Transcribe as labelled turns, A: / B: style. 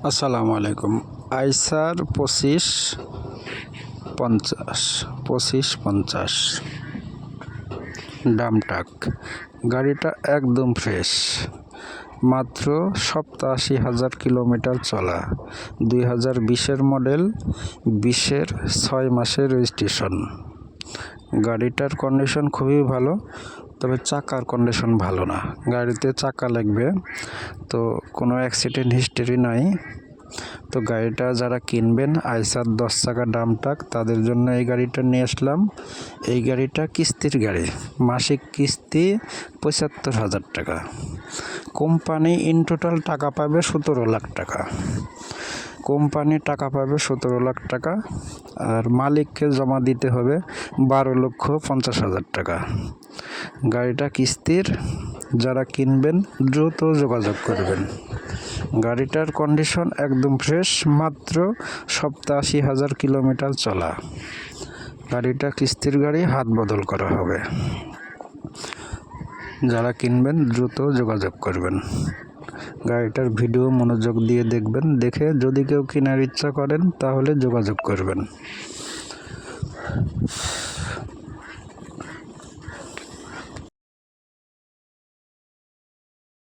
A: আসসালামু আলাইকুম। আইসার 2550 ডাম ট্রাক। গাড়িটা একদম ফ্রেশ, মাত্র 87,000 কিলোমিটার চলা, 2020-এর মডেল, 20-এর 6 মাসের রেজিস্ট্রেশন। গাড়িটার কন্ডিশন খুবই ভালো, তবে চাকার কন্ডিশন ভালো না। গাড়িতে চাকা লাগবে, তো কোনো অ্যাক্সিডেন্ট হিস্টরি নাই। তো গাড়িটা যারা কিনবেন আইসার 10 চাকা ডাম ট্রাক, তাদের জন্য এই গাড়িটা নিয়ে আসলাম। এই গাড়িটা কিস্তির গাড়ি, মাসিক কিস্তি 75,000 টাকা। কোম্পানি ইন টোটাল টাকা পাবে 17 লাখ টাকা। কোম্পানি টাকা পাবে 17 লাখ টাকা, আর মালিককে জমা দিতে হবে 12,50,000 টাকা। গাড়িটা কিস্তির, যারা কিনবেন দ্রুত যোগাযোগ করবেন। গাড়িটার কন্ডিশন একদম ফ্রেশ, মাত্র 87,000 কিলোমিটার চলা। গাড়িটা কিস্তির গাড়ি, হাত বদল করা হবে। যারা কিনবেন দ্রুত যোগাযোগ করবেন। গাড়িটার ভিডিও মনোযোগ দিয়ে দেখবেন, দেখে যদি কেউ কেনার ইচ্ছা করেন তাহলে যোগাযোগ করবেন।